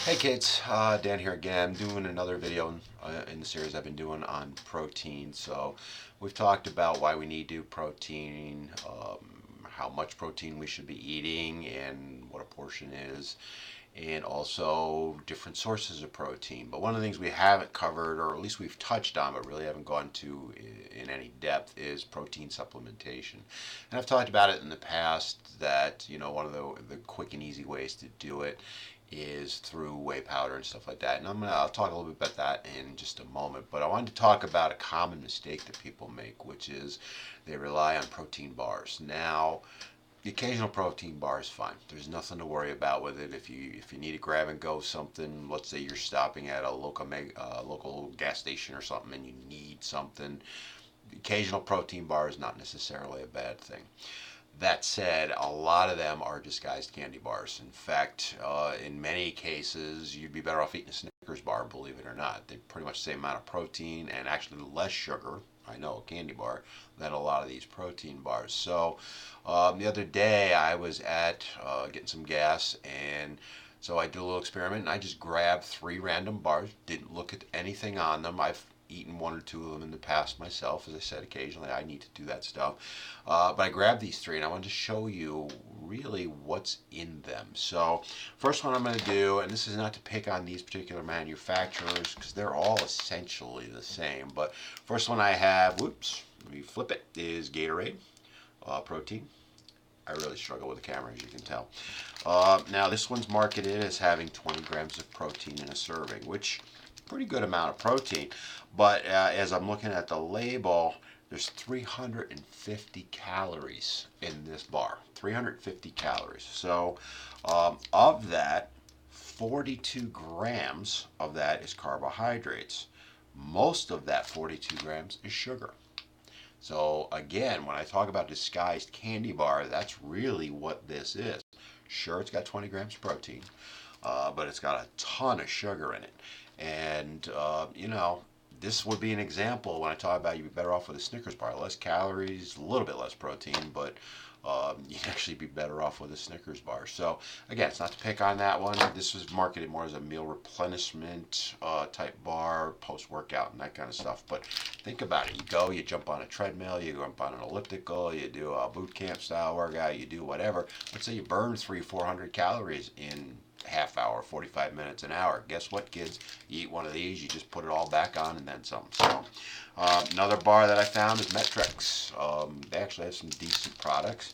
Hey kids, Dan here again. I'm doing another video in the series I've been doing on protein. So we've talked about why we need to protein, how much protein we should be eating, and what a portion is, and also different sources of protein. But one of the things we haven't covered, or at least we've touched on, but really haven't gone to in any depth, is protein supplementation. And I've talked about it in the past that one of the quick and easy ways to do it is through whey powder and stuff like that. And I'll talk a little bit about that in just a moment. But I wanted to talk about a common mistake that people make, which is they rely on protein bars. Now, the occasional protein bar is fine. There's nothing to worry about with it. If you need to grab and go something, let's say you're stopping at a local gas station or something, and you need something, the occasional protein bar is not necessarily a bad thing. That said, a lot of them are disguised candy bars. In fact, in many cases, you'd be better off eating a Snickers bar, believe it or not. They're pretty much the same amount of protein and actually less sugar, I know, a candy bar, than a lot of these protein bars. So the other day I was at getting some gas, and so I do a little experiment, and I just grabbed 3 random bars, didn't look at anything on them. I've eaten 1 or 2 of them in the past myself. As I said, occasionally I need to do that stuff. But I grabbed these 3 and I wanted to show you really what's in them. So first one I'm going to do, and this is not to pick on these particular manufacturers because they're all essentially the same, but first one I have, whoops, let me flip it, is Gatorade protein. I really struggle with the camera, as you can tell. Now, this one's marketed as having 20 grams of protein in a serving, which pretty good amount of protein. But as I'm looking at the label, there's 350 calories in this bar. 350 calories. So of that, 42 grams of that is carbohydrates. Most of that 42 grams is sugar. So again, when I talk about disguised candy bar, that's really what this is. Sure, it's got 20 grams of protein, but it's got a ton of sugar in it. And, this would be an example when I talk about you'd be better off with a Snickers bar. Less calories, a little bit less protein, but you'd actually be better off with a Snickers bar. So again, it's not to pick on that one. This was marketed more as a meal replenishment type bar, post-workout and that kind of stuff. But think about it. You jump on a treadmill, you jump on an elliptical, you do a boot camp style workout, you do whatever. Let's say you burn 300-400 calories in half hour, 45 minutes, an hour. Guess what, kids? You eat one of these, you just put it all back on and then some. So another bar that I found is Metrex. They actually have some decent products.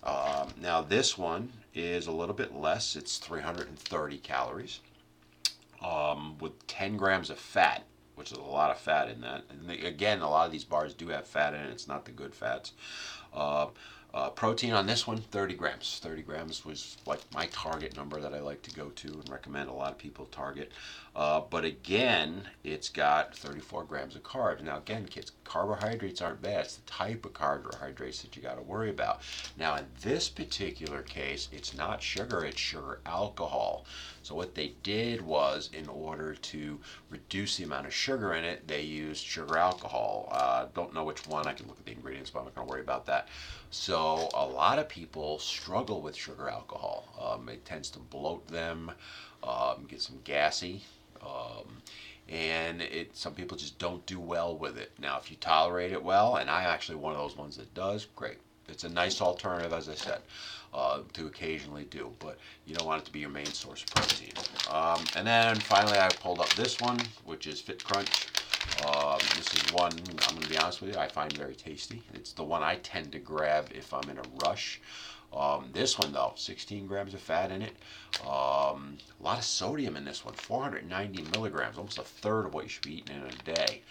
Now this one is a little bit less. It's 330 calories with 10 grams of fat, which is a lot of fat in that. And again, a lot of these bars do have fat in it. It's not the good fats. Uh, Protein on this one, 30 grams. 30 grams was like my target number that I like to go to and recommend a lot of people target. But again, it's got 34 grams of carbs. Now again, kids, carbohydrates aren't bad. It's the type of carbohydrates that you got to worry about. Now in this particular case, it's not sugar, it's sugar alcohol. So what they did was, in order to reduce the amount of sugar in it, they used sugar alcohol. Don't know which one. I can look at the ingredients, but I'm not going to worry about that. So a lot of people struggle with sugar alcohol. It tends to bloat them, get some gassy, and some people just don't do well with it. Now, if you tolerate it well, and I'm actually one of those ones that does, great. It's a nice alternative, as I said, to occasionally do, but you don't want it to be your main source of protein. And then finally, I pulled up this one, which is Fit Crunch. This is one, I'm going to be honest with you, I find very tasty. It's the one I tend to grab if I'm in a rush. This one, though, 16 grams of fat in it. A lot of sodium in this one, 490 milligrams, almost a third of what you should be eating in a day.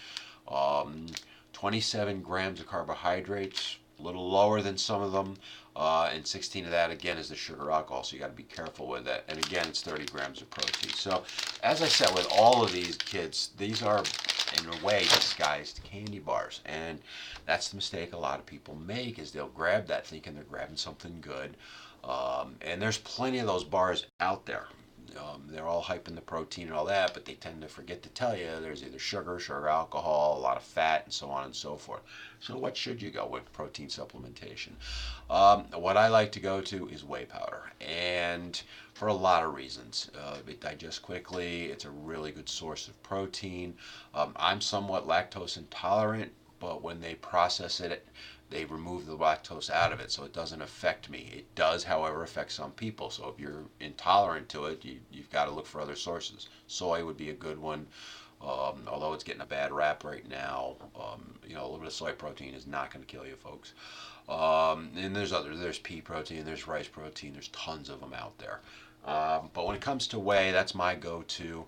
27 grams of carbohydrates, a little lower than some of them, and 16 of that again is the sugar alcohol, so you got to be careful with that. And again, it's 30 grams of protein. So as I said, with all of these kids, these are in a way disguised candy bars, and that's the mistake a lot of people make, is they'll grab that thinking they're grabbing something good. And there's plenty of those bars out there. They're all hyping the protein and all that, but they tend to forget to tell you there's either sugar, sugar alcohol, a lot of fat, and so on and so forth. So what should you go with protein supplementation? What I like to go to is whey powder. And for a lot of reasons. It digests quickly. It's a really good source of protein. I'm somewhat lactose intolerant, but when they process it, they remove the lactose out of it, so it doesn't affect me. It does, however, affect some people. So if you're intolerant to it, you've got to look for other sources. Soy would be a good one. Although it's getting a bad rap right now, a little bit of soy protein is not going to kill you, folks. And there's others. There's pea protein, there's rice protein, there's tons of them out there. But when it comes to whey, that's my go-to.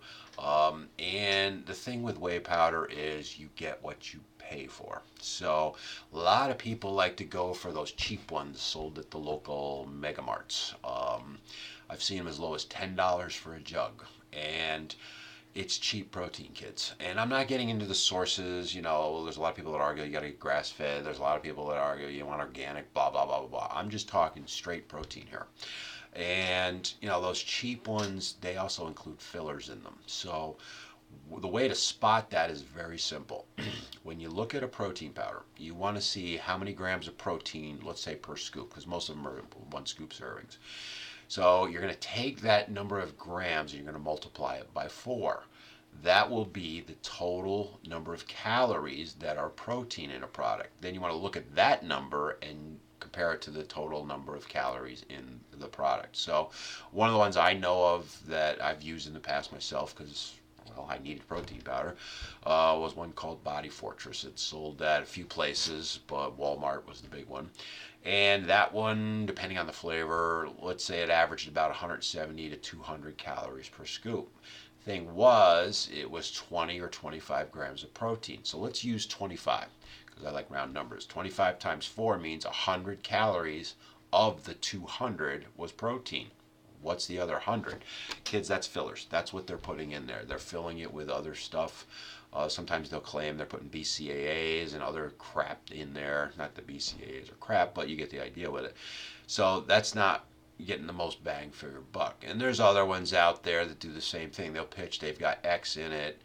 And the thing with whey powder is you get what you pay for. So a lot of people like to go for those cheap ones sold at the local mega marts. I've seen them as low as $10 for a jug. And it's cheap protein, kids. And I'm not getting into the sources. There's a lot of people that argue you got to get grass fed. There's a lot of people that argue you want organic, blah, blah, blah, blah, blah. I'm just talking straight protein here. And, those cheap ones, they also include fillers in them. So the way to spot that is very simple. When you look at a protein powder, you want to see how many grams of protein, let's say per scoop, because most of them are 1 scoop servings. So you're going to take that number of grams and you're going to multiply it by 4. That will be the total number of calories that are protein in a product. Then you want to look at that number and compare it to the total number of calories in the product. So one of the ones I know of that I've used in the past myself, because I needed protein powder, was one called Body Fortress. It's sold at a few places, but Walmart was the big one. And that one, depending on the flavor, let's say it averaged about 170 to 200 calories per scoop. Thing was, it was 20 or 25 grams of protein. So let's use 25, because I like round numbers. 25 times 4 means 100 calories of the 200 was protein. What's the other 100? Kids, that's fillers. That's what they're putting in there. They're filling it with other stuff. Sometimes they'll claim they're putting BCAAs and other crap in there. Not that BCAAs are crap, but you get the idea with it. So that's not getting the most bang for your buck. And there's other ones out there that do the same thing. They'll pitch they've got X in it,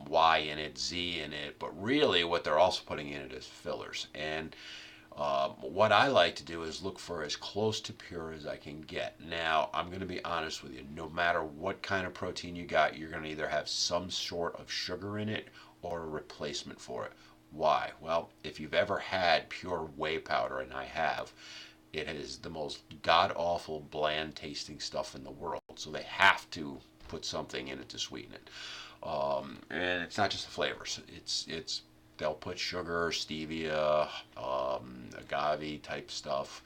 Y in it, Z in it, but really what they're also putting in it is fillers. And what I like to do is look for as close to pure as I can get. Now, I'm going to be honest with you. No matter what kind of protein you got, you're going to either have some sort of sugar in it or a replacement for it. Why? Well, if you've ever had pure whey powder, and I have, it is the most god-awful, bland-tasting stuff in the world. So they have to put something in it to sweeten it. And it's not just the flavors. It's they'll put sugar, stevia, agave type stuff.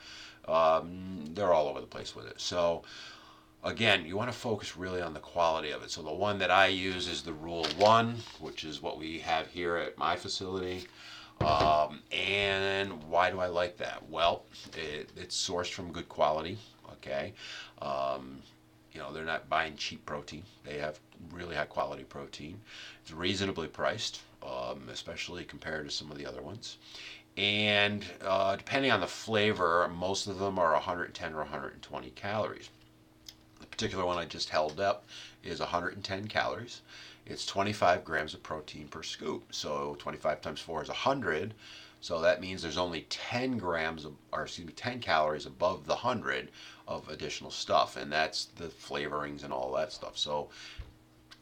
They're all over the place with it. So again, you want to focus really on the quality of it. So the one that I use is the Rule 1, which is what we have here at my facility. And why do I like that? Well, it's sourced from good quality. Okay. They're not buying cheap protein. They have really high quality protein. It's reasonably priced, especially compared to some of the other ones. And depending on the flavor, most of them are 110 or 120 calories. The particular one I just held up is 110 calories. It's 25 grams of protein per scoop. So 25 times 4 is 100. So that means there's only 10 calories above the 100 of additional stuff, and that's the flavorings and all that stuff. So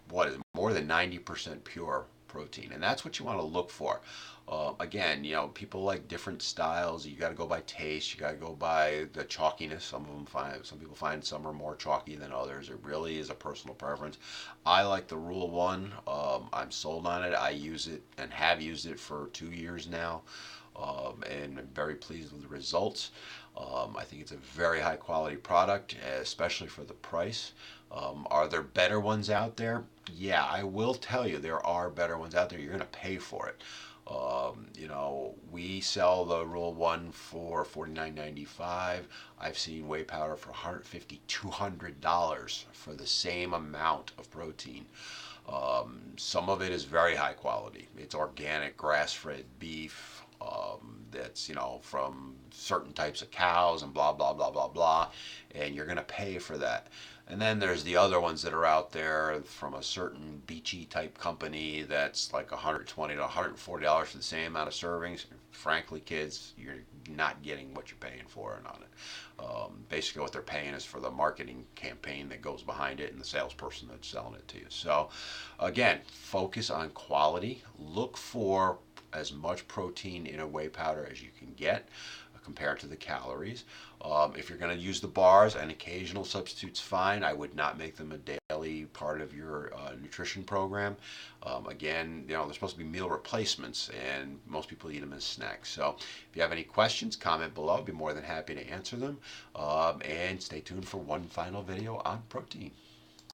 what is it? More than 90% pure protein, and that's what you want to look for. Again, people like different styles. You got to go by taste. You got to go by the chalkiness. Some people find some are more chalky than others. It really is a personal preference. I like the Rule 1. I'm sold on it. I use it and have used it for 2 years now, and I'm very pleased with the results. I think it's a very high quality product, especially for the price. Are there better ones out there? Yeah, I will tell you there are better ones out there. You're going to pay for it. We sell the Rule 1 for $49.95. I've seen whey powder for $150, $200 for the same amount of protein. Some of it is very high quality. It's organic, grass-fed beef. That's from certain types of cows and blah blah blah blah blah, and you're going to pay for that. And then there's the other ones that are out there from a certain beachy type company that's like $120 to $140 for the same amount of servings. Frankly, kids, you're not getting what you're paying for on it. Basically, what they're paying is for the marketing campaign that goes behind it and the salesperson that's selling it to you. So, again, focus on quality. Look for as much protein in a whey powder as you can get compared to the calories. If you're going to use the bars, an occasional substitute's fine. I would not make them a daily part of your nutrition program. Again, they're supposed to be meal replacements, and most people eat them as snacks. So if you have any questions, comment below. I'd be more than happy to answer them. And stay tuned for one final video on protein.